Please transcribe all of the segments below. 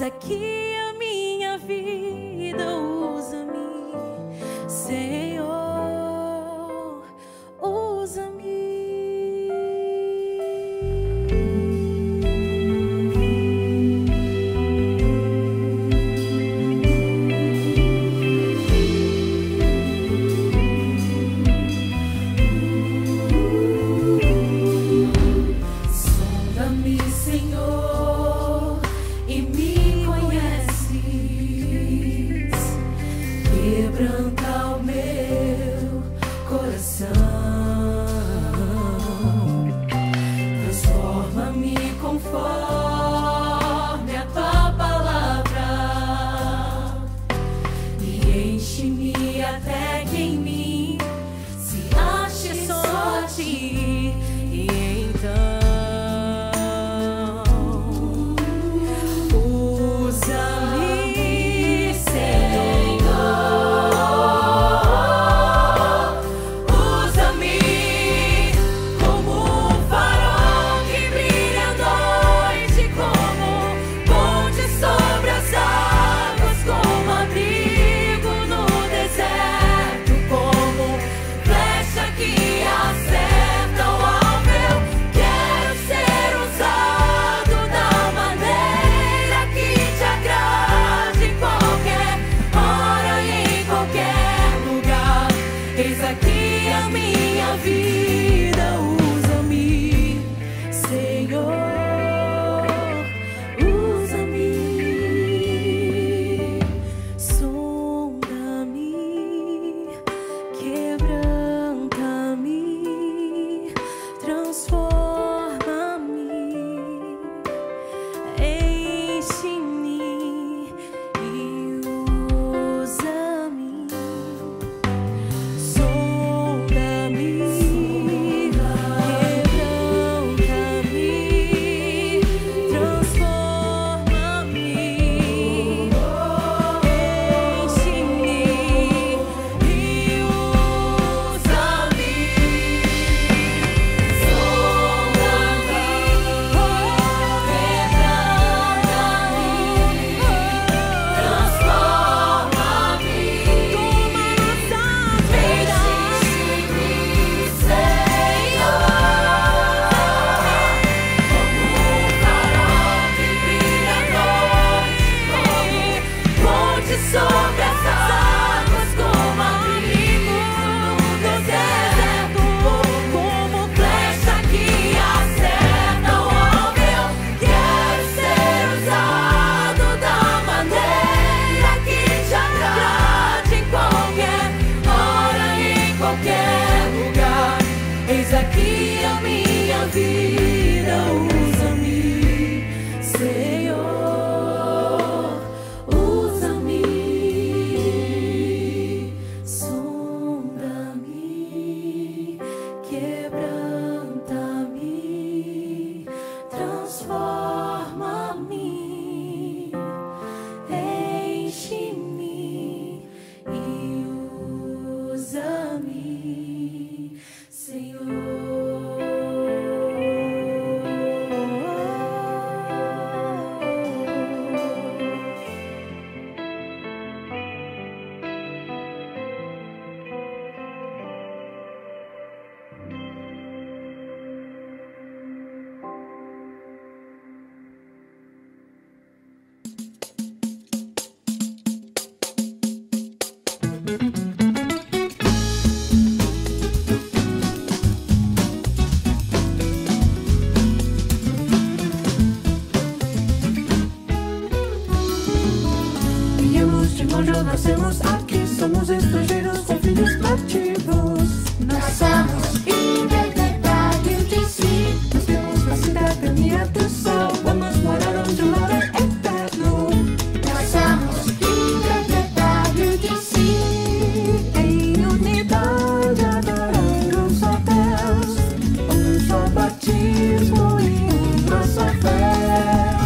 aqui a minha vida, usa-me, Senhor, usa-me. Sonda-me, Senhor, e me conheces, quebranta o meu coração, transforma-me conforme a tua palavra e enche-me até que em mim se ache só a ti. E então usa-me, Senhor, usa-me como um farol que brilha à noite, como ponte sobre as águas, como abrigo no deserto, como flecha que acerta o alvo. Eu quero ser usado da maneira que te agrade, em qualquer hora e em qualquer lugar. Eis aqui a minha vida, usa-me, Senhor, usa-me, sonda-me, quebranta-me, transforma-me, enche-me e usa-me. Sonda-me, quebranta-me, transforma-me, enche-me e usa-me. Sobre as águas, como abrigo no deserto, como flecha que acerta o alvo. Eu quero ser usado da maneira que te agrade, em qualquer hora e em qualquer lugar. Eis aqui a minha vida, usa-me, Senhor, usa-me, sonda-me, quebranta-me, transforma-me, enche-me e usa-me, Senhor. Viemos de longe, nascemos aqui, somos estrangeiros com filhos cativos. Nós somos interpretários de si, nós temos a cidadania do céu, vamos morar onde o lar é eterno. Nós somos interpretários de si, em unidade adorando um só Deus, um só batismo e uma só fé.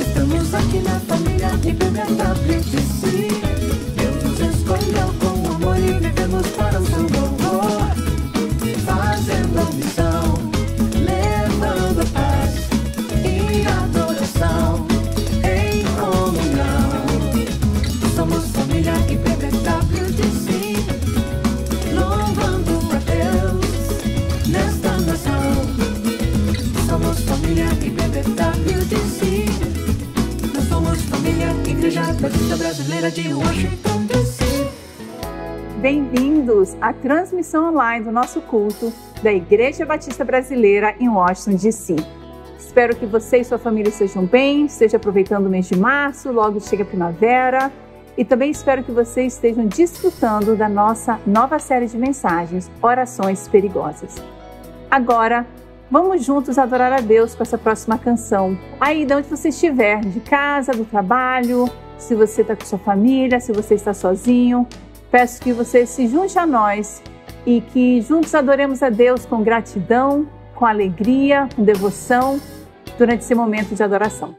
Estamos aqui na família IPBWTC. Deus nos escolheu com amor e vivemos para o seu louvor. Brasileira de Washington, D.C. Bem-vindos à transmissão online do nosso culto da Igreja Batista Brasileira em Washington, D.C. Espero que você e sua família estejam bem, estejam aproveitando o mês de março, logo chega a primavera. E também espero que vocês estejam desfrutando da nossa nova série de mensagens, Orações Perigosas. Agora, vamos juntos adorar a Deus com essa próxima canção. Aí de onde você estiver, de casa, do trabalho, se você está com sua família, se você está sozinho, peço que você se junte a nós e que juntos adoremos a Deus com gratidão, com alegria, com devoção, durante esse momento de adoração.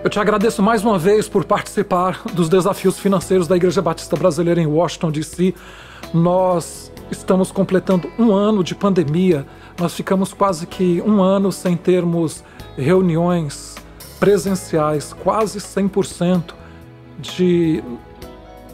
Eu te agradeço mais uma vez por participar dos desafios financeiros da Igreja Batista Brasileira em Washington, D.C. Nós estamos completando um ano de pandemia. Nós ficamos quase que um ano sem termos reuniões presenciais, quase 100% de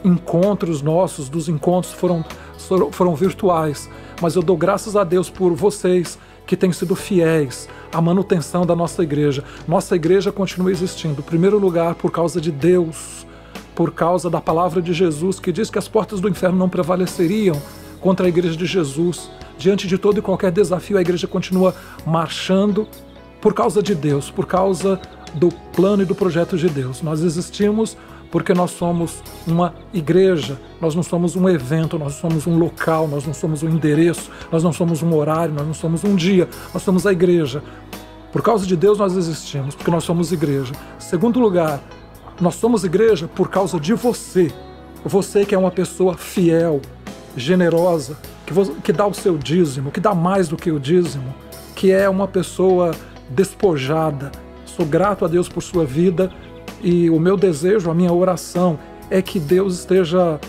encontros nossos, dos encontros foram virtuais. Mas eu dou graças a Deus por vocês que têm sido fiéis à manutenção da nossa igreja. Nossa igreja continua existindo, em primeiro lugar, por causa de Deus, por causa da palavra de Jesus, que diz que as portas do inferno não prevaleceriam contra a igreja de Jesus. Diante de todo e qualquer desafio, a igreja continua marchando por causa de Deus, por causa do plano e do projeto de Deus. Nós existimos porque nós somos uma igreja, nós não somos um evento, nós não somos um local, nós não somos um endereço, nós não somos um horário, nós não somos um dia, nós somos a igreja. Por causa de Deus nós existimos, porque nós somos igreja. Segundo lugar, nós somos igreja por causa de você. Você que é uma pessoa fiel, generosa, que dá o seu dízimo, que dá mais do que o dízimo, que é uma pessoa despojada. Sou grato a Deus por sua vida. E o meu desejo, a minha oração é que Deus esteja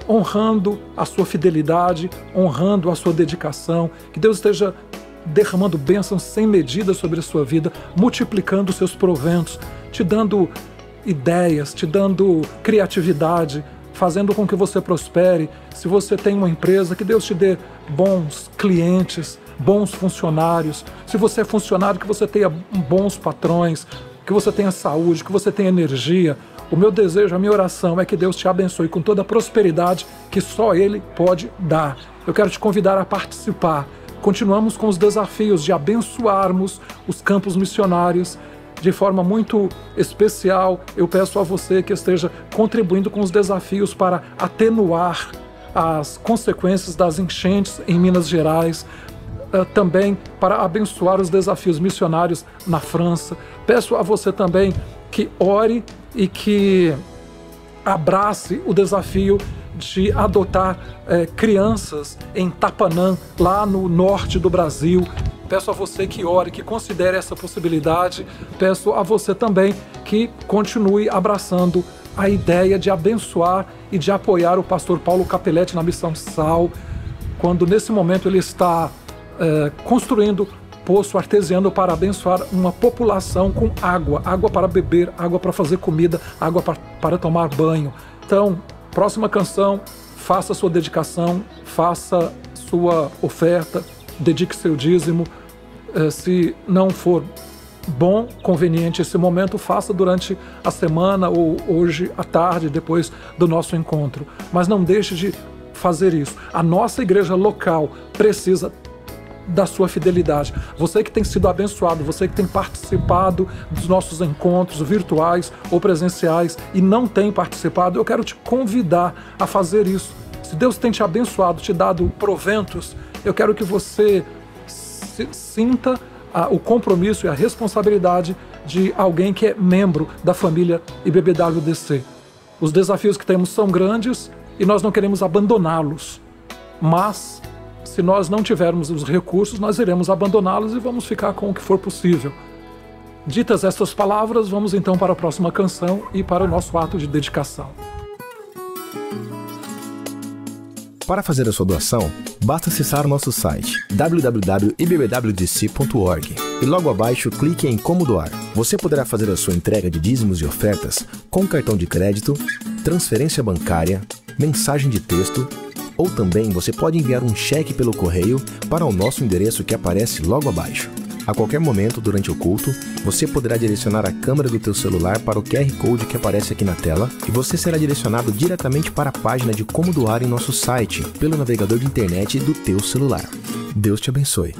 honrando a sua fidelidade, honrando a sua dedicação, que Deus esteja derramando bênçãos sem medida sobre a sua vida, multiplicando os seus proventos, te dando ideias, te dando criatividade, fazendo com que você prospere. Se você tem uma empresa, que Deus te dê bons clientes, bons funcionários. Se você é funcionário, que você tenha bons patrões, que você tenha saúde, que você tenha energia. O meu desejo, a minha oração é que Deus te abençoe com toda a prosperidade que só Ele pode dar. Eu quero te convidar a participar. Continuamos com os desafios de abençoarmos os campos missionários de forma muito especial. Eu peço a você que esteja contribuindo com os desafios para atenuar as consequências das enchentes em Minas Gerais, também para abençoar os desafios missionários na França. Peço a você também que ore e que abrace o desafio de adotar crianças em Tapanã, lá no norte do Brasil. Peço a você que ore, que considere essa possibilidade. Peço a você também que continue abraçando a ideia de abençoar e de apoiar o pastor Paulo Capelletti na Missão Sal, quando nesse momento ele está construindo poço artesiano para abençoar uma população com água para beber, água para fazer comida, água para tomar banho. Então, próxima canção, faça sua dedicação, faça sua oferta, dedique seu dízimo. Se não for bom, conveniente esse momento, faça durante a semana ou hoje à tarde, depois do nosso encontro. Mas não deixe de fazer isso. A nossa igreja local precisa da sua fidelidade. Você que tem sido abençoado, você que tem participado dos nossos encontros virtuais ou presenciais e não tem participado, eu quero te convidar a fazer isso. Se Deus tem te abençoado, te dado proventos, eu quero que você sinta o compromisso e a responsabilidade de alguém que é membro da família IBBWDC. Os desafios que temos são grandes e nós não queremos abandoná-los, mas se nós não tivermos os recursos, nós iremos abandoná-los e vamos ficar com o que for possível. Ditas estas palavras, vamos então para a próxima canção e para o nosso ato de dedicação. Para fazer a sua doação, basta acessar o nosso site www.ibbwdc.org e logo abaixo clique em Como Doar. Você poderá fazer a sua entrega de dízimos e ofertas com cartão de crédito, transferência bancária, mensagem de texto, ou também você pode enviar um cheque pelo correio para o nosso endereço que aparece logo abaixo. A qualquer momento durante o culto, você poderá direcionar a câmera do teu celular para o QR Code que aparece aqui na tela e você será direcionado diretamente para a página de como doar em nosso site, pelo navegador de internet do teu celular. Deus te abençoe.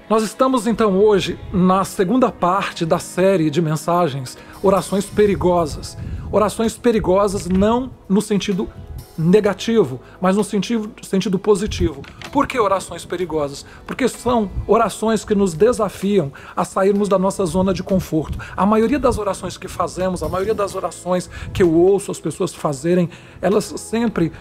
Nós estamos então hoje na segunda parte da série de mensagens Orações Perigosas. Orações perigosas não no sentido negativo, mas no sentido positivo. Por que orações perigosas? Porque são orações que nos desafiam a sairmos da nossa zona de conforto. A maioria das orações que fazemos, a maioria das orações que eu ouço as pessoas fazerem, elas sempre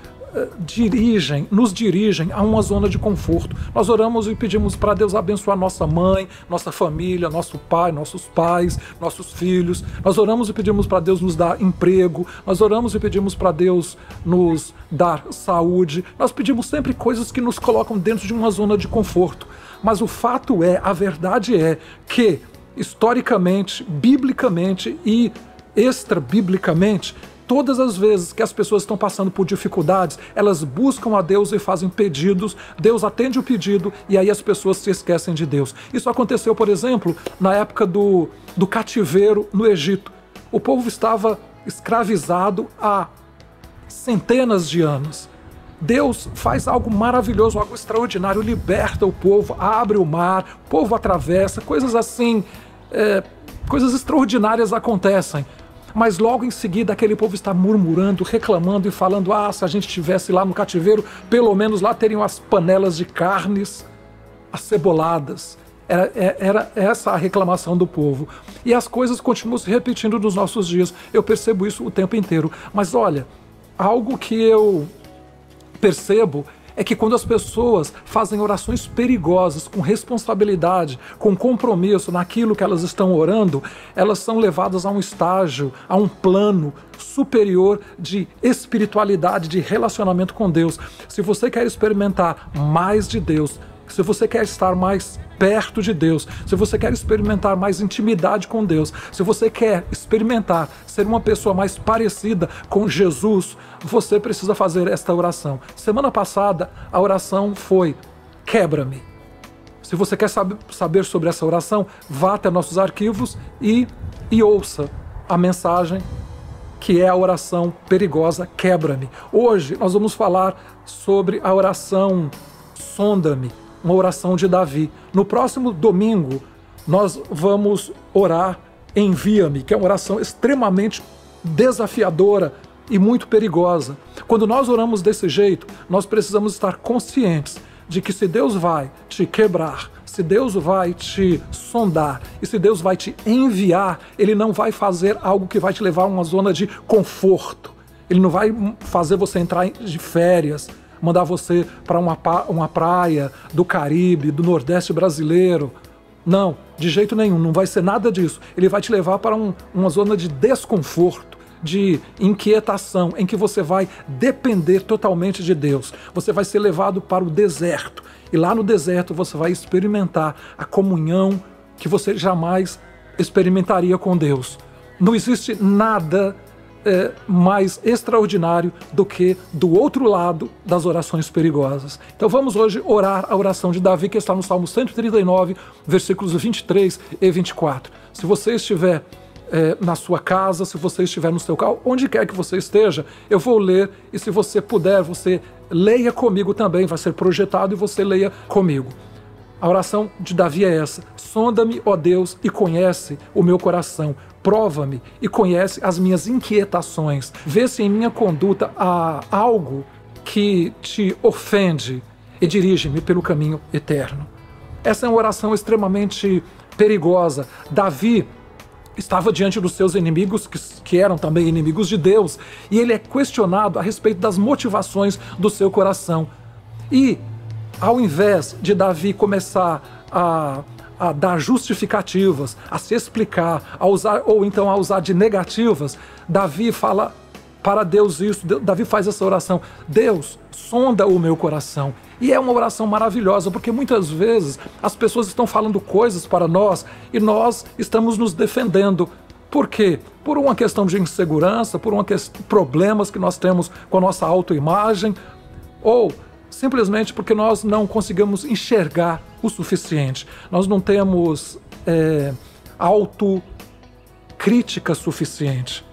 nos dirigem a uma zona de conforto. Nós oramos e pedimos para Deus abençoar nossa mãe, nossa família, nosso pai, nossos pais, nossos filhos. Nós oramos e pedimos para Deus nos dar emprego. Nós oramos e pedimos para Deus nos dar saúde. Nós pedimos sempre coisas que nos colocam dentro de uma zona de conforto. Mas o fato é, a verdade é que, historicamente, biblicamente e extra-biblicamente, todas as vezes que as pessoas estão passando por dificuldades, elas buscam a Deus e fazem pedidos, Deus atende o pedido e aí as pessoas se esquecem de Deus. Isso aconteceu, por exemplo, na época do cativeiro no Egito. O povo estava escravizado há centenas de anos. Deus faz algo maravilhoso, algo extraordinário, liberta o povo, abre o mar, o povo atravessa, coisas assim, coisas extraordinárias acontecem. Mas logo em seguida aquele povo está murmurando, reclamando e falando: se a gente estivesse lá no cativeiro, pelo menos lá teriam as panelas de carnes aceboladas. Era essa a reclamação do povo. E as coisas continuam se repetindo nos nossos dias. Eu percebo isso o tempo inteiro. Mas olha, algo que eu percebo é que quando as pessoas fazem orações perigosas, com responsabilidade, com compromisso naquilo que elas estão orando, elas são levadas a um estágio, a um plano superior de espiritualidade, de relacionamento com Deus. Se você quer experimentar mais de Deus, se você quer estar mais perto de Deus, se você quer experimentar mais intimidade com Deus, se você quer experimentar ser uma pessoa mais parecida com Jesus, você precisa fazer esta oração. Semana passada, a oração foi: quebra-me. Se você quer saber sobre essa oração, vá até nossos arquivos e ouça a mensagem que é a oração perigosa, quebra-me. Hoje nós vamos falar sobre a oração sonda-me, uma oração de Davi. No próximo domingo, nós vamos orar envia-me, que é uma oração extremamente desafiadora e muito perigosa. Quando nós oramos desse jeito, nós precisamos estar conscientes de que se Deus vai te quebrar, se Deus vai te sondar e se Deus vai te enviar, Ele não vai fazer algo que vai te levar a uma zona de conforto. Ele não vai fazer você entrar de férias, mandar você para uma praia do Caribe, do Nordeste brasileiro. Não, de jeito nenhum, não vai ser nada disso. Ele vai te levar para uma zona de desconforto, de inquietação, em que você vai depender totalmente de Deus. Você vai ser levado para o deserto. E lá no deserto você vai experimentar a comunhão que você jamais experimentaria com Deus. Não existe nada mais extraordinário do que do outro lado das orações perigosas. Então vamos hoje orar a oração de Davi, que está no Salmo 139, versículos 23 e 24. Se você estiver na sua casa, se você estiver no seu carro, onde quer que você esteja, eu vou ler, e se você puder, você leia comigo também, vai ser projetado e você leia comigo. A oração de Davi é essa: sonda-me, ó Deus, e conhece o meu coração. Prova-me e conhece as minhas inquietações. Vê se em minha conduta há algo que te ofende e dirige-me pelo caminho eterno. Essa é uma oração extremamente perigosa. Davi estava diante dos seus inimigos, que eram também inimigos de Deus, e ele é questionado a respeito das motivações do seu coração. E, ao invés de Davi começar a dar justificativas, a se explicar, ou então a usar de negativas, Davi fala para Deus isso. Davi faz essa oração: Deus, sonda o meu coração. E é uma oração maravilhosa, porque muitas vezes as pessoas estão falando coisas para nós e nós estamos nos defendendo. Por quê? Por uma questão de insegurança, por problemas que nós temos com a nossa autoimagem, ou simplesmente porque nós não conseguimos enxergar o suficiente. Nós não temos autocrítica suficiente.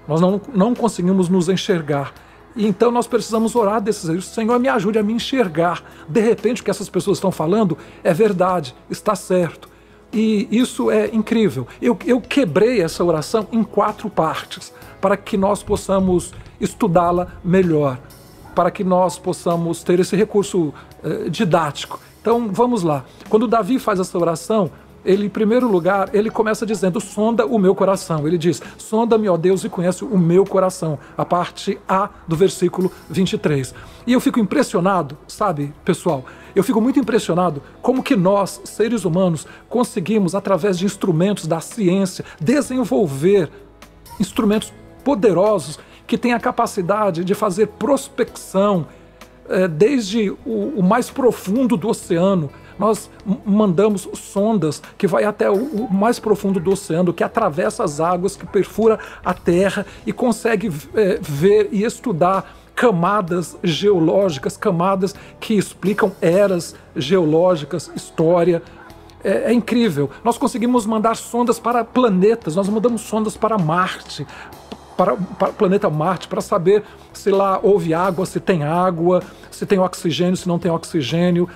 Nós não conseguimos nos enxergar. E então nós precisamos orar desses erros. Senhor, me ajude a me enxergar. De repente o que essas pessoas estão falando é verdade, está certo. E isso é incrível. Eu quebrei essa oração em 4 partes, para que nós possamos estudá-la melhor, para que nós possamos ter esse recurso didático. Então vamos lá. Quando Davi faz essa oração, ele, em primeiro lugar, ele começa dizendo: sonda o meu coração. Ele diz: sonda-me, ó Deus, e conhece o meu coração. A parte A do versículo 23. E eu fico impressionado, sabe, pessoal? Eu fico muito impressionado como que nós, seres humanos, conseguimos, através de instrumentos da ciência, desenvolver instrumentos poderosos que têm a capacidade de fazer prospecção desde o mais profundo do oceano. Nós mandamos sondas que vai até o mais profundo do oceano, que atravessa as águas, que perfura a terra e consegue ver e estudar camadas geológicas, camadas que explicam eras geológicas, história. É incrível. Nós conseguimos mandar sondas para planetas, nós mandamos sondas para Marte, para o planeta Marte, para saber se lá houve água, se tem água, se tem oxigênio, se não tem oxigênio,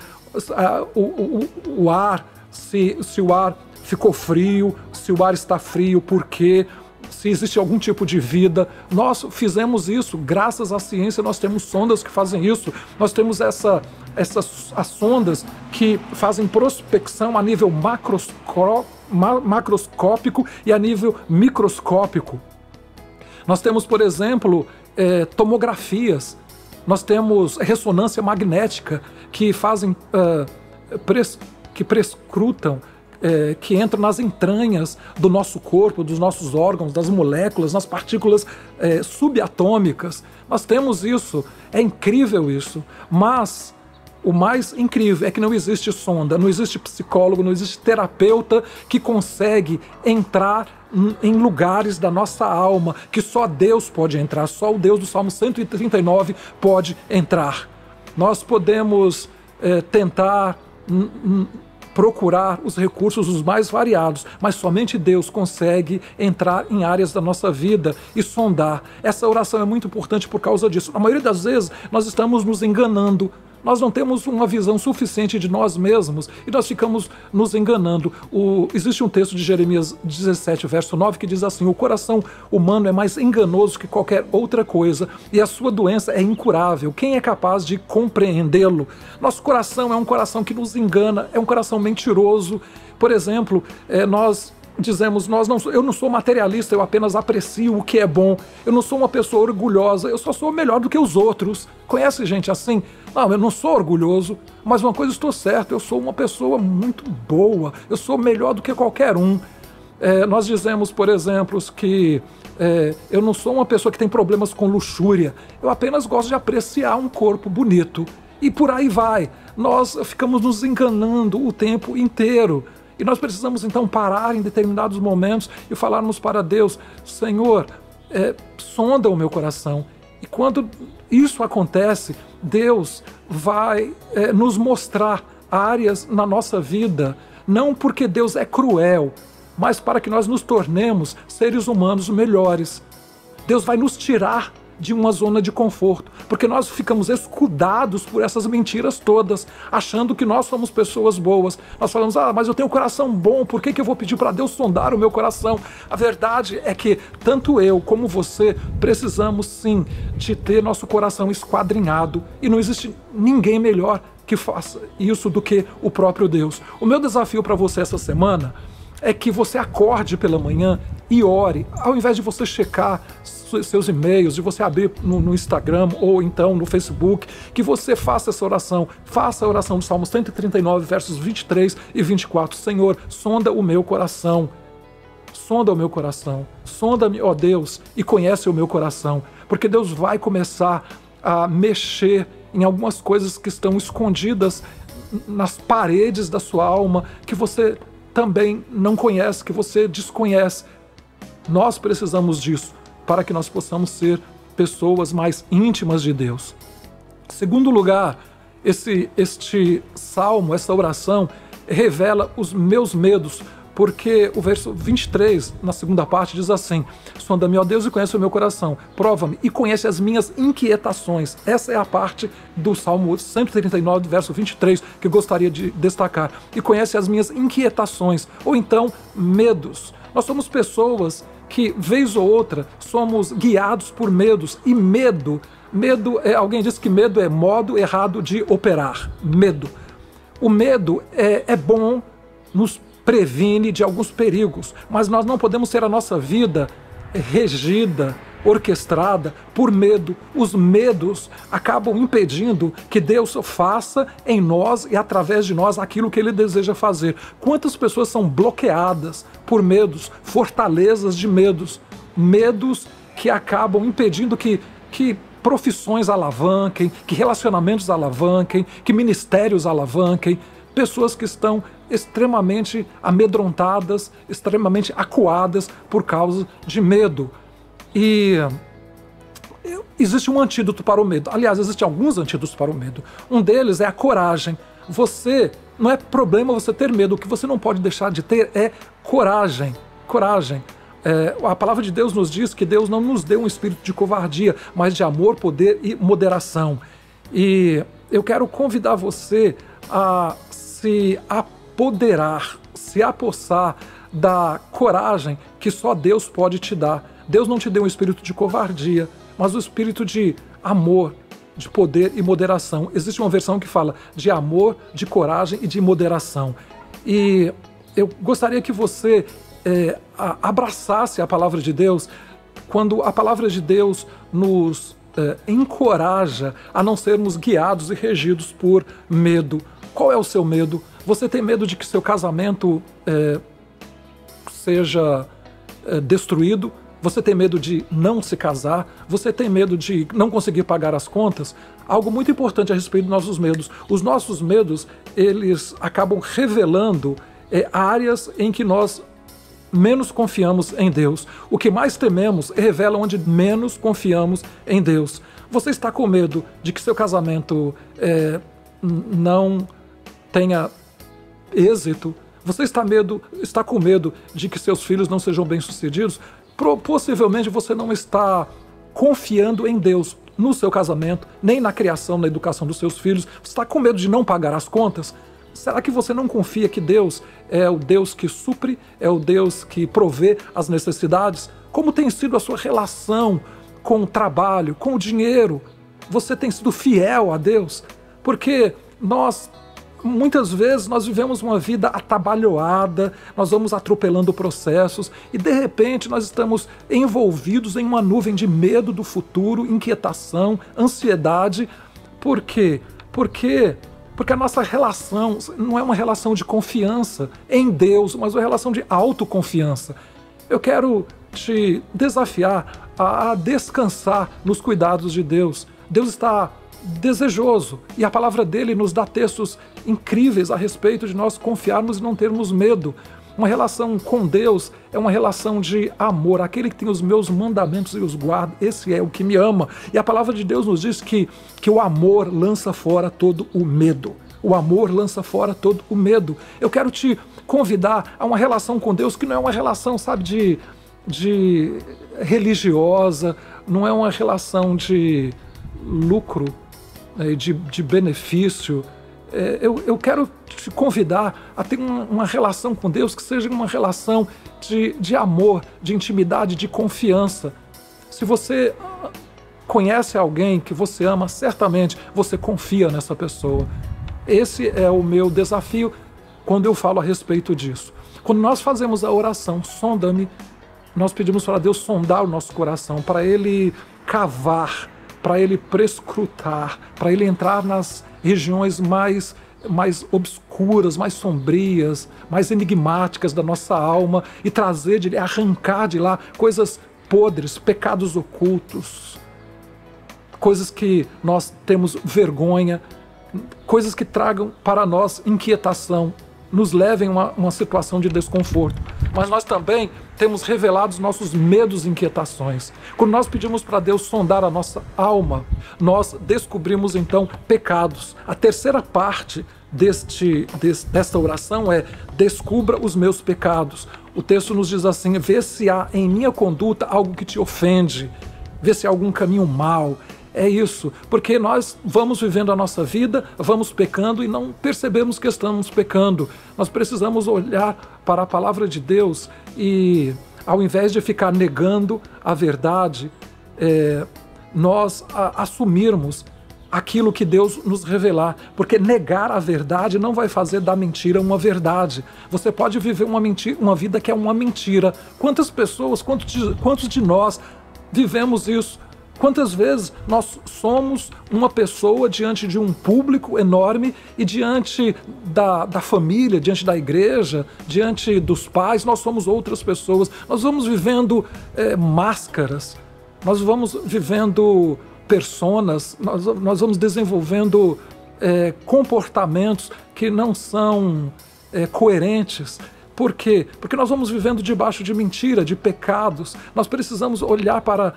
o ar, se o ar ficou frio, se o ar está frio, por quê? Se existe algum tipo de vida. Nós fizemos isso, graças à ciência nós temos sondas que fazem isso. Nós temos as sondas que fazem prospecção a nível macroscópico e a nível microscópico. Nós temos, por exemplo, tomografias, nós temos ressonância magnética que fazem, que prescrutam, que entram nas entranhas do nosso corpo, dos nossos órgãos, das moléculas, nas partículas subatômicas. Nós temos isso, é incrível isso, mas o mais incrível é que não existe sonda, não existe psicólogo, não existe terapeuta que consegue entrar em lugares da nossa alma que só Deus pode entrar, só o Deus do Salmo 139 pode entrar. Nós podemos tentar procurar os recursos os mais variados, mas somente Deus consegue entrar em áreas da nossa vida e sondar. Essa oração é muito importante por causa disso. A maioria das vezes nós estamos nos enganando. Nós não temos uma visão suficiente de nós mesmos e nós ficamos nos enganando. Existe um texto de Jeremias 17, verso 9, que diz assim: o coração humano é mais enganoso que qualquer outra coisa e a sua doença é incurável. Quem é capaz de compreendê-lo? Nosso coração é um coração que nos engana, é um coração mentiroso. Por exemplo, nós dizemos, eu não sou materialista, eu apenas aprecio o que é bom. Eu não sou uma pessoa orgulhosa, eu só sou melhor do que os outros. Conhece gente assim? Não, eu não sou orgulhoso, mas uma coisa estou certa, eu sou uma pessoa muito boa, eu sou melhor do que qualquer um. Nós dizemos, por exemplo, que eu não sou uma pessoa que tem problemas com luxúria, eu apenas gosto de apreciar um corpo bonito. E por aí vai. Nós ficamos nos enganando o tempo inteiro. E nós precisamos então parar em determinados momentos e falarmos para Deus: Senhor, sonda o meu coração. E quando isso acontece, Deus vai nos mostrar áreas na nossa vida, não porque Deus é cruel, mas para que nós nos tornemos seres humanos melhores. Deus vai nos tirar de uma zona de conforto, porque nós ficamos escudados por essas mentiras todas, achando que nós somos pessoas boas. Nós falamos: mas eu tenho um coração bom, por que eu vou pedir para Deus sondar o meu coração? A verdade é que tanto eu como você precisamos sim de ter nosso coração esquadrinhado, e não existe ninguém melhor que faça isso do que o próprio Deus. O meu desafio para você essa semana é que você acorde pela manhã e ore, ao invés de você checar seus e-mails, de você abrir no Instagram ou então no Facebook, que você faça essa oração. Faça a oração do Salmo 139, versos 23 e 24. Senhor, sonda o meu coração. Sonda o meu coração. Sonda-me, ó Deus, e conhece o meu coração. Porque Deus vai começar a mexer em algumas coisas que estão escondidas nas paredes da sua alma, que você também não conhece, que você desconhece. Nós precisamos disso para que nós possamos ser pessoas mais íntimas de Deus. Segundo lugar, este salmo, essa oração, revela os meus medos porque o verso 23, na segunda parte, diz assim: sonda-me, ó Deus, e conhece o meu coração, prova-me e conhece as minhas inquietações. Essa é a parte do Salmo 139, verso 23, que eu gostaria de destacar. E conhece as minhas inquietações, ou então medos. Nós somos pessoas que, vez ou outra, somos guiados por medos, e medo, alguém disse que medo é modo errado de operar. Medo. O medo é bom, nos previne de alguns perigos, mas nós não podemos ter a nossa vida regida, orquestrada por medo. Os medos acabam impedindo que Deus faça em nós e através de nós aquilo que Ele deseja fazer. Quantas pessoas são bloqueadas por medos, fortalezas de medos, medos que acabam impedindo que profissões alavanquem, que relacionamentos alavanquem, que ministérios alavanquem, pessoas que estão extremamente amedrontadas, extremamente acuadas por causa de medo. E existe um antídoto para o medo. Aliás, existem alguns antídotos para o medo. Um deles é a coragem. Não é problema você ter medo, o que você não pode deixar de ter é coragem. Coragem. A palavra de Deus nos diz que Deus não nos deu um espírito de covardia, mas de amor, poder e moderação. E eu quero convidar você a se apoderar, se apossar da coragem que só Deus pode te dar. Deus não te deu um espírito de covardia, mas um espírito de amor, de poder e moderação. Existe uma versão que fala de amor, de coragem e de moderação. E eu gostaria que você abraçasse a palavra de Deus, quando a palavra de Deus nos encoraja a não sermos guiados e regidos por medo. Qual é o seu medo? Você tem medo de que seu casamento seja destruído? Você tem medo de não se casar? Você tem medo de não conseguir pagar as contas? Algo muito importante a respeito dos nossos medos. Os nossos medos, eles acabam revelando áreas em que nós menos confiamos em Deus. O que mais tememos revela onde menos confiamos em Deus. Você está com medo de que seu casamento não tenha êxito? Você está com medo de que seus filhos não sejam bem-sucedidos? Possivelmente você não está confiando em Deus no seu casamento, nem na criação, na educação dos seus filhos. Você está com medo de não pagar as contas? Será que você não confia que Deus é o Deus que supre, é o Deus que provê as necessidades? Como tem sido a sua relação com o trabalho, com o dinheiro? Você tem sido fiel a Deus? Porque muitas vezes nós vivemos uma vida atabalhoada, nós vamos atropelando processos e de repente nós estamos envolvidos em uma nuvem de medo do futuro, inquietação, ansiedade. Por quê? Porque a nossa relação não é uma relação de confiança em Deus, mas uma relação de autoconfiança. Eu quero te desafiar a descansar nos cuidados de Deus. Deus está desejoso e a palavra dele nos dá textos incríveis a respeito de nós confiarmos e não termos medo. Uma relação com Deus é uma relação de amor. Aquele que tem os meus mandamentos e os guarda, esse é o que me ama. E a palavra de Deus nos diz que o amor lança fora todo o medo. O amor lança fora todo o medo. Eu quero te convidar a uma relação com Deus que não é uma relação, sabe, de religiosa, não é uma relação de lucro, de benefício. Eu quero te convidar a ter uma relação com Deus que seja uma relação de amor, de intimidade, de confiança. Se você conhece alguém que você ama, certamente você confia nessa pessoa. Esse é o meu desafio quando eu falo a respeito disso. Quando nós fazemos a oração, sonda-me, nós pedimos para Deus sondar o nosso coração, para Ele cavar, para Ele prescrutar, para Ele entrar nas regiões mais obscuras, mais sombrias, mais enigmáticas da nossa alma e trazer, arrancar de lá coisas podres, pecados ocultos, coisas que nós temos vergonha, coisas que tragam para nós inquietação, nos levem a uma situação de desconforto. Mas nós também temos revelado os nossos medos e inquietações. Quando nós pedimos para Deus sondar a nossa alma, nós descobrimos então pecados. A terceira parte desta oração é: descubra os meus pecados. O texto nos diz assim: vê se há em minha conduta algo que te ofende, vê se há algum caminho mau. É isso, porque nós vamos vivendo a nossa vida, vamos pecando e não percebemos que estamos pecando. Nós precisamos olhar para a palavra de Deus e, ao invés de ficar negando a verdade, nós assumirmos aquilo que Deus nos revelar, porque negar a verdade não vai fazer da mentira uma verdade. Você pode viver uma vida que é uma mentira. Quantas pessoas, quantos de nós vivemos isso? Quantas vezes nós somos uma pessoa diante de um público enorme e diante da família, diante da igreja, diante dos pais, nós somos outras pessoas. Nós vamos vivendo máscaras, nós vamos vivendo personas, nós vamos desenvolvendo comportamentos que não são coerentes. Por quê? Porque nós vamos vivendo debaixo de mentira, de pecados. Nós precisamos olhar para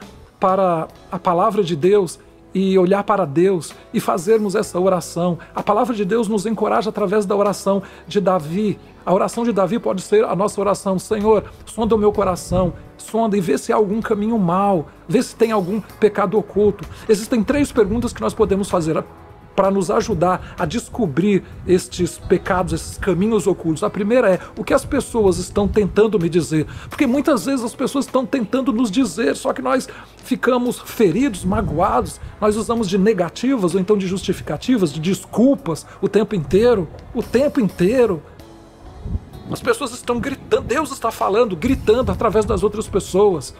a palavra de Deus e olhar para Deus e fazermos essa oração. A palavra de Deus nos encoraja através da oração de Davi. A oração de Davi pode ser a nossa oração: Senhor, sonda o meu coração, sonda e vê se há algum caminho mau, vê se tem algum pecado oculto. Existem 3 perguntas que nós podemos fazer para nos ajudar a descobrir estes pecados, esses caminhos ocultos. A primeira é: o que as pessoas estão tentando me dizer? Porque muitas vezes as pessoas estão tentando nos dizer, só que nós ficamos feridos, magoados, nós usamos de negativas ou então de justificativas, de desculpas o tempo inteiro. As pessoas estão gritando, Deus está falando, gritando através das outras pessoas.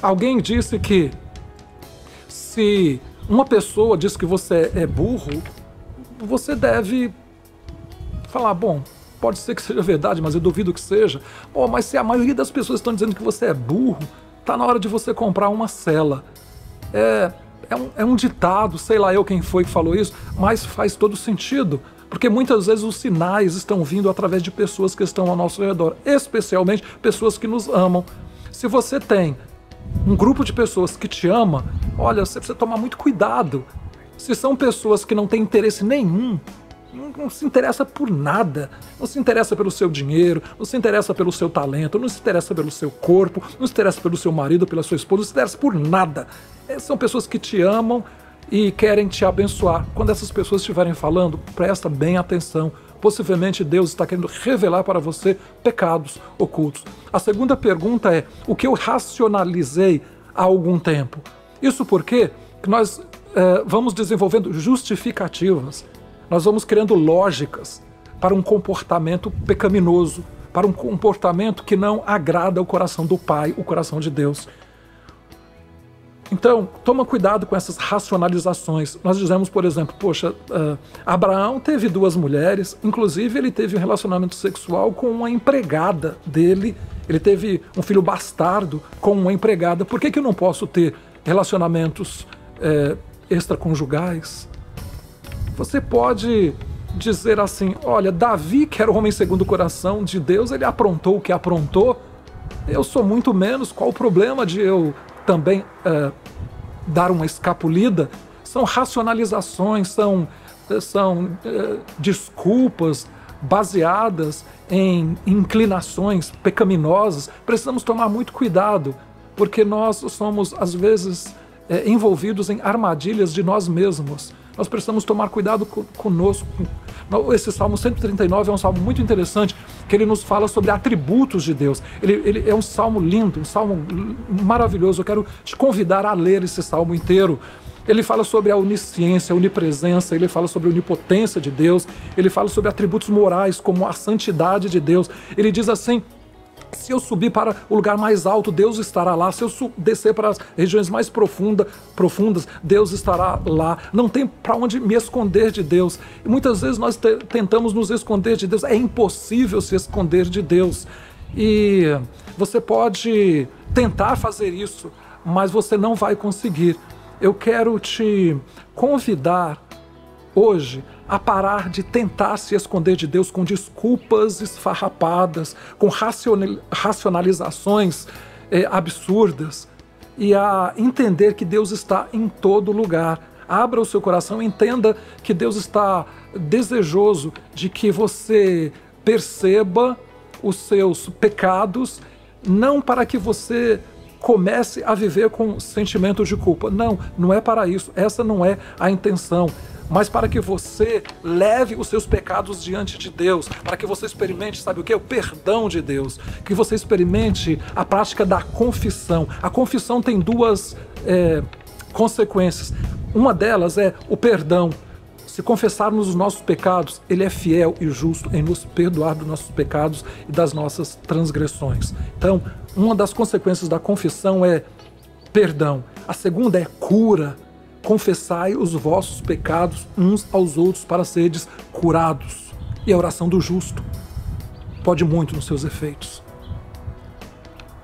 Alguém disse que se uma pessoa diz que você é burro, você deve falar: bom, pode ser que seja verdade, mas eu duvido que seja. Mas se a maioria das pessoas estão dizendo que você é burro, está na hora de você comprar uma cela. É um ditado, sei lá eu quem foi que falou isso, mas faz todo sentido. Porque muitas vezes os sinais estão vindo através de pessoas que estão ao nosso redor, especialmente pessoas que nos amam. Se você tem um grupo de pessoas que te ama, olha, você precisa tomar muito cuidado. Se são pessoas que não têm interesse nenhum, não se interessa por nada, não se interessa pelo seu dinheiro, não se interessa pelo seu talento, não se interessa pelo seu corpo, não se interessa pelo seu marido, pela sua esposa, não se interessa por nada. São pessoas que te amam e querem te abençoar. Quando essas pessoas estiverem falando, presta bem atenção. Possivelmente Deus está querendo revelar para você pecados ocultos. A segunda pergunta é: o que eu racionalizei há algum tempo? Isso porque nós vamos desenvolvendo justificativas, nós vamos criando lógicas para um comportamento pecaminoso, para um comportamento que não agrada o coração do Pai, o coração de Deus. Então, toma cuidado com essas racionalizações. Nós dizemos, por exemplo, poxa, Abraão teve 2 mulheres, inclusive ele teve um relacionamento sexual com uma empregada dele, ele teve um filho bastardo com uma empregada. Por que eu não posso ter relacionamentos extraconjugais? Você pode dizer assim: olha, Davi, que era o homem segundo o coração de Deus, ele aprontou o que aprontou, eu sou muito menos, qual o problema de eu também dar uma escapulida? São racionalizações, são desculpas baseadas em inclinações pecaminosas. Precisamos tomar muito cuidado, porque nós somos, às vezes, envolvidos em armadilhas de nós mesmos. Nós precisamos tomar cuidado conosco. Esse Salmo 139 é um salmo muito interessante, que ele nos fala sobre atributos de Deus. Ele é um salmo lindo, um salmo maravilhoso. Eu quero te convidar a ler esse salmo inteiro. Ele fala sobre a onisciência, a onipresença, ele fala sobre a onipotência de Deus, ele fala sobre atributos morais, como a santidade de Deus. Ele diz assim: se eu subir para o lugar mais alto, Deus estará lá. Se eu descer para as regiões mais profundas, Deus estará lá. Não tem para onde me esconder de Deus. E muitas vezes nós tentamos nos esconder de Deus. É impossível se esconder de Deus. E você pode tentar fazer isso, mas você não vai conseguir. Eu quero te convidar hoje a parar de tentar se esconder de Deus com desculpas esfarrapadas, com racionalizações absurdas, e a entender que Deus está em todo lugar. abra o seu coração e entenda que Deus está desejoso de que você perceba os seus pecados, não para que você comece a viver com sentimentos de culpa. Não, não é para isso. Essa não é a intenção. Mas para que você leve os seus pecados diante de Deus, para que você experimente, sabe o que? O perdão de Deus. Que você experimente a prática da confissão. A confissão tem duas consequências. Uma delas é o perdão. Se confessarmos os nossos pecados, Ele é fiel e justo em nos perdoar dos nossos pecados e das nossas transgressões. Então, uma das consequências da confissão é perdão. A segunda é cura. Confessai os vossos pecados uns aos outros para seres curados. E a oração do justo pode muito nos seus efeitos.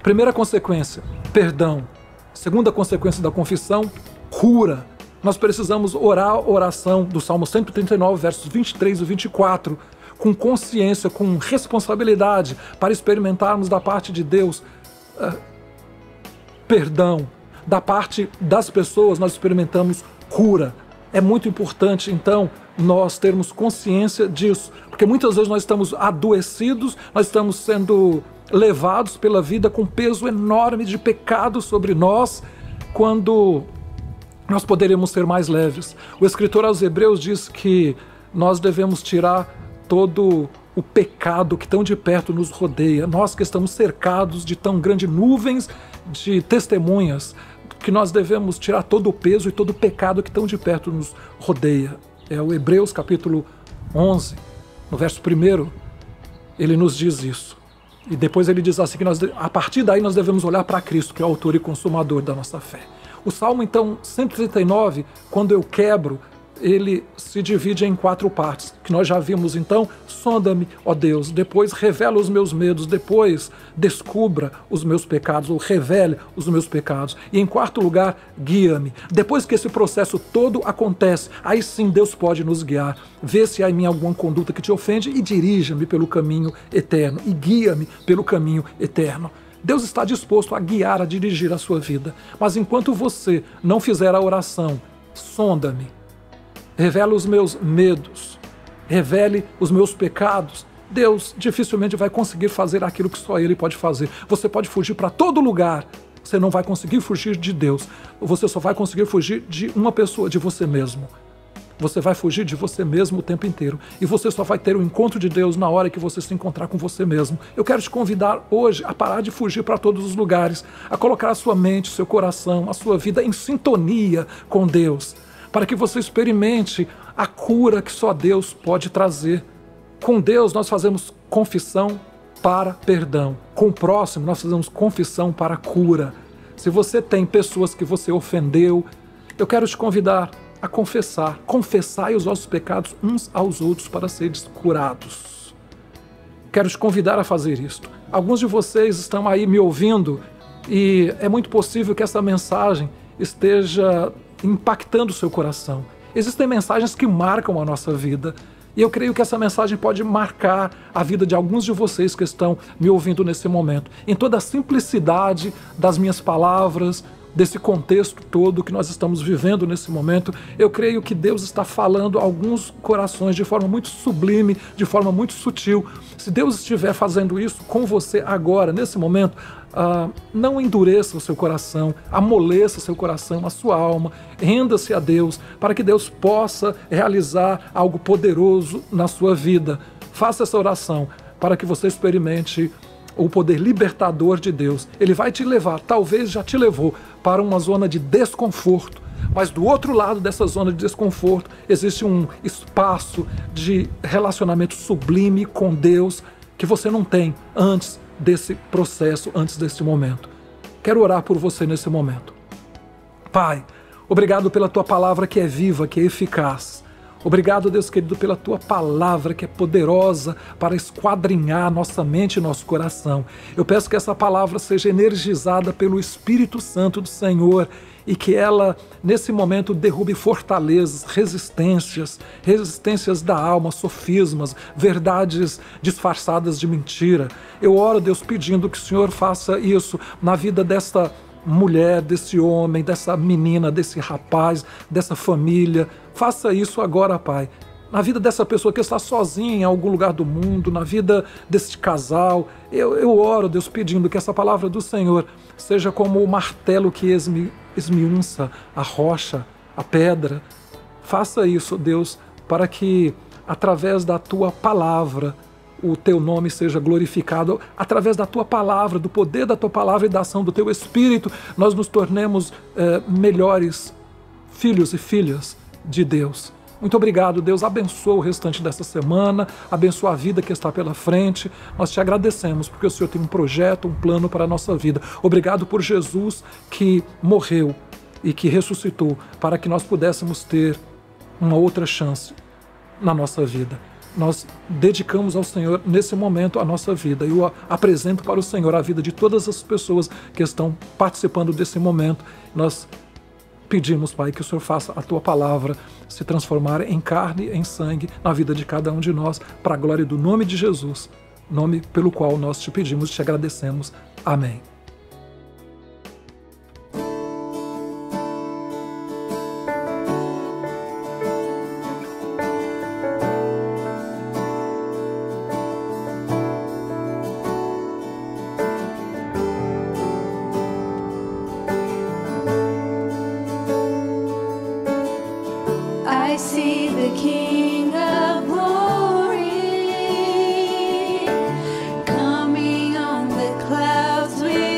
Primeira consequência, perdão. Segunda consequência da confissão, cura. Nós precisamos orar a oração do Salmo 139, versos 23 e 24, com consciência, com responsabilidade, para experimentarmos da parte de Deus perdão. Da parte das pessoas, nós experimentamos cura. É muito importante, então, nós termos consciência disso, porque muitas vezes nós estamos adoecidos, nós estamos sendo levados pela vida com peso enorme de pecado sobre nós, quando nós poderíamos ser mais leves. O escritor aos Hebreus diz que nós devemos tirar todo o pecado que tão de perto nos rodeia. Nós que estamos cercados de tão grandes nuvens de testemunhas, que nós devemos tirar todo o peso e todo o pecado que tão de perto nos rodeia. É o Hebreus capítulo 11, no verso 1, ele nos diz isso. E depois ele diz assim que a partir daí nós devemos olhar para Cristo, que é o autor e consumador da nossa fé. O Salmo, então, 139, quando eu quebro, ele se divide em 4 partes, que nós já vimos. Então, sonda-me, ó Deus, depois revela os meus medos, depois descubra os meus pecados, ou revele os meus pecados. E em 4º lugar, guia-me. Depois que esse processo todo acontece, aí sim Deus pode nos guiar. Vê se há em mim alguma conduta que te ofende e dirija-me pelo caminho eterno, e guia-me pelo caminho eterno. Deus está disposto a guiar, a dirigir a sua vida. Mas enquanto você não fizer a oração, sonda-me, revela os meus medos, revele os meus pecados, Deus dificilmente vai conseguir fazer aquilo que só Ele pode fazer. Você pode fugir para todo lugar, você não vai conseguir fugir de Deus. Você só vai conseguir fugir de uma pessoa, de você mesmo. Você vai fugir de você mesmo o tempo inteiro. E você só vai ter o encontro de Deus na hora que você se encontrar com você mesmo. Eu quero te convidar hoje a parar de fugir para todos os lugares, a colocar a sua mente, seu coração, a sua vida em sintonia com Deus, para que você experimente a cura que só Deus pode trazer. Com Deus nós fazemos confissão para perdão. Com o próximo nós fazemos confissão para cura. Se você tem pessoas que você ofendeu, eu quero te convidar a confessar. Confessai os vossos pecados uns aos outros para seres curados. Quero te convidar a fazer isto. Alguns de vocês estão aí me ouvindo e é muito possível que essa mensagem esteja impactando o seu coração. Existem mensagens que marcam a nossa vida e eu creio que essa mensagem pode marcar a vida de alguns de vocês que estão me ouvindo nesse momento. Em toda a simplicidade das minhas palavras, desse contexto todo que nós estamos vivendo nesse momento, eu creio que Deus está falando a alguns corações de forma muito sublime, de forma muito sutil. Se Deus estiver fazendo isso com você agora, nesse momento, não endureça o seu coração, amoleça o seu coração, a sua alma, renda-se a Deus, para que Deus possa realizar algo poderoso na sua vida. Faça essa oração para que você experimente o poder libertador de Deus. Ele vai te levar, talvez já te levou, para uma zona de desconforto, mas do outro lado dessa zona de desconforto existe um espaço de relacionamento sublime com Deus que você não tem antes desse processo, antes desse momento. Quero orar por você nesse momento. Pai, obrigado pela Tua palavra que é viva, que é eficaz. Obrigado, Deus querido, pela Tua palavra que é poderosa para esquadrinhar nossa mente e nosso coração. Eu peço que essa palavra seja energizada pelo Espírito Santo do Senhor e que ela, nesse momento, derrube fortalezas, resistências da alma, sofismas, verdades disfarçadas de mentira. Eu oro, Deus, pedindo que o Senhor faça isso na vida desta mulher, desse homem, dessa menina, desse rapaz, dessa família. Faça isso agora, Pai. Na vida dessa pessoa que está sozinha em algum lugar do mundo, na vida desse casal. Eu oro, Deus, pedindo que essa palavra do Senhor seja como o martelo que esmiuça a rocha, a pedra. Faça isso, Deus, para que através da Tua palavra o Teu nome seja glorificado. Através da Tua palavra, do poder da Tua palavra e da ação do Teu Espírito, nós nos tornemos melhores filhos e filhas de Deus. Muito obrigado, Deus. Abençoa o restante dessa semana, abençoa a vida que está pela frente. Nós te agradecemos porque o Senhor tem um projeto, um plano para a nossa vida. Obrigado por Jesus que morreu e que ressuscitou para que nós pudéssemos ter uma outra chance na nossa vida. Nós dedicamos ao Senhor nesse momento a nossa vida. Eu apresento para o Senhor a vida de todas as pessoas que estão participando desse momento. Nós pedimos, Pai, que o Senhor faça a Tua palavra se transformar em carne, em sangue, na vida de cada um de nós, para a glória do nome de Jesus, nome pelo qual nós te pedimos e te agradecemos. Amém. I see the King of Glory coming on the clouds with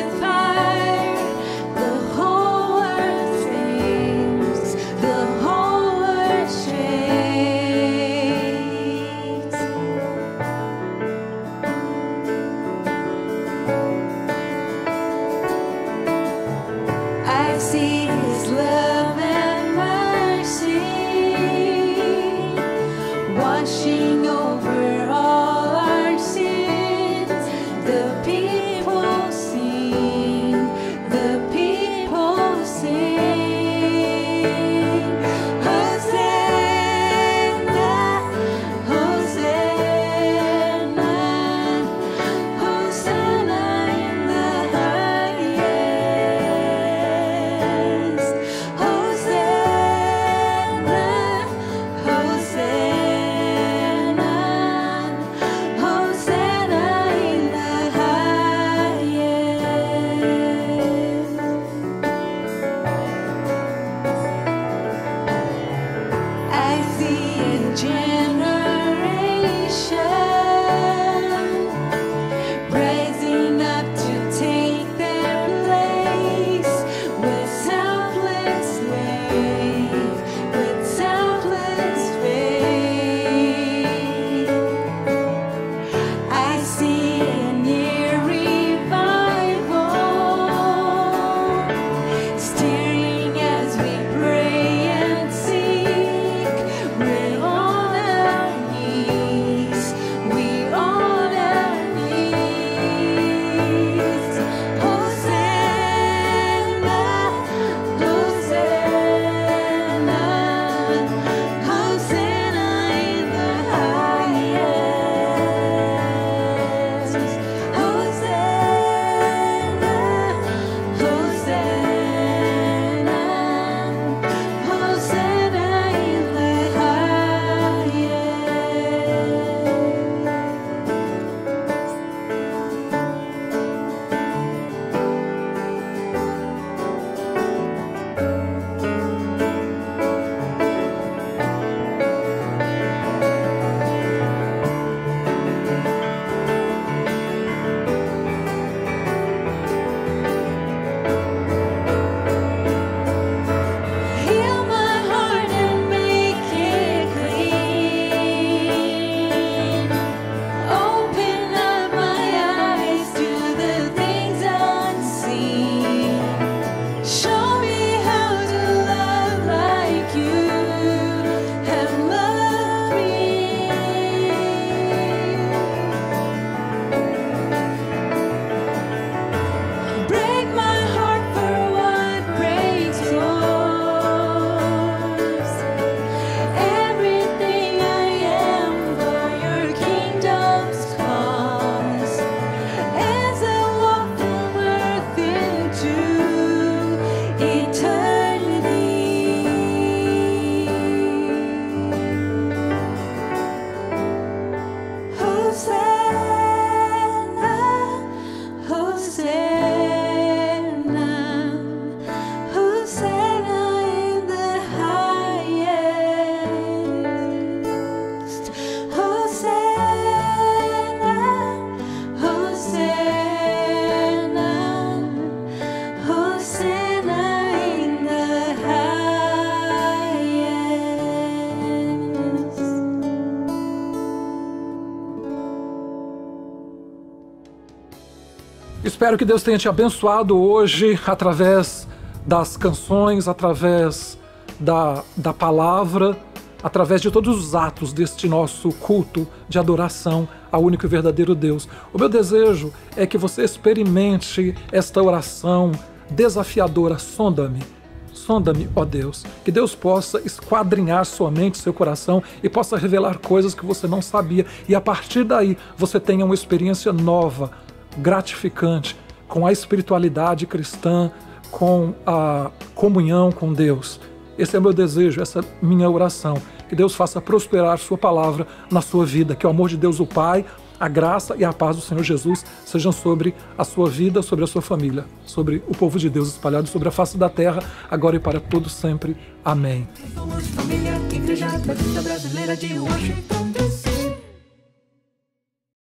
Espero que Deus tenha te abençoado hoje através das canções, através da palavra, através de todos os atos deste nosso culto de adoração ao único e verdadeiro Deus. O meu desejo é que você experimente esta oração desafiadora: sonda-me. Sonda-me, ó Deus, que Deus possa esquadrinhar sua mente, seu coração e possa revelar coisas que você não sabia. E a partir daí você tenha uma experiência nova, gratificante, com a espiritualidade cristã, com a comunhão com Deus. Esse é o meu desejo, essa é a minha oração. Que Deus faça prosperar sua palavra na sua vida. Que o amor de Deus, o Pai, a graça e a paz do Senhor Jesus sejam sobre a sua vida, sobre a sua família, sobre o povo de Deus espalhado sobre a face da terra, agora e para todos sempre. Amém. Somos família, Igreja Batista Brasileira de Washington, D.C.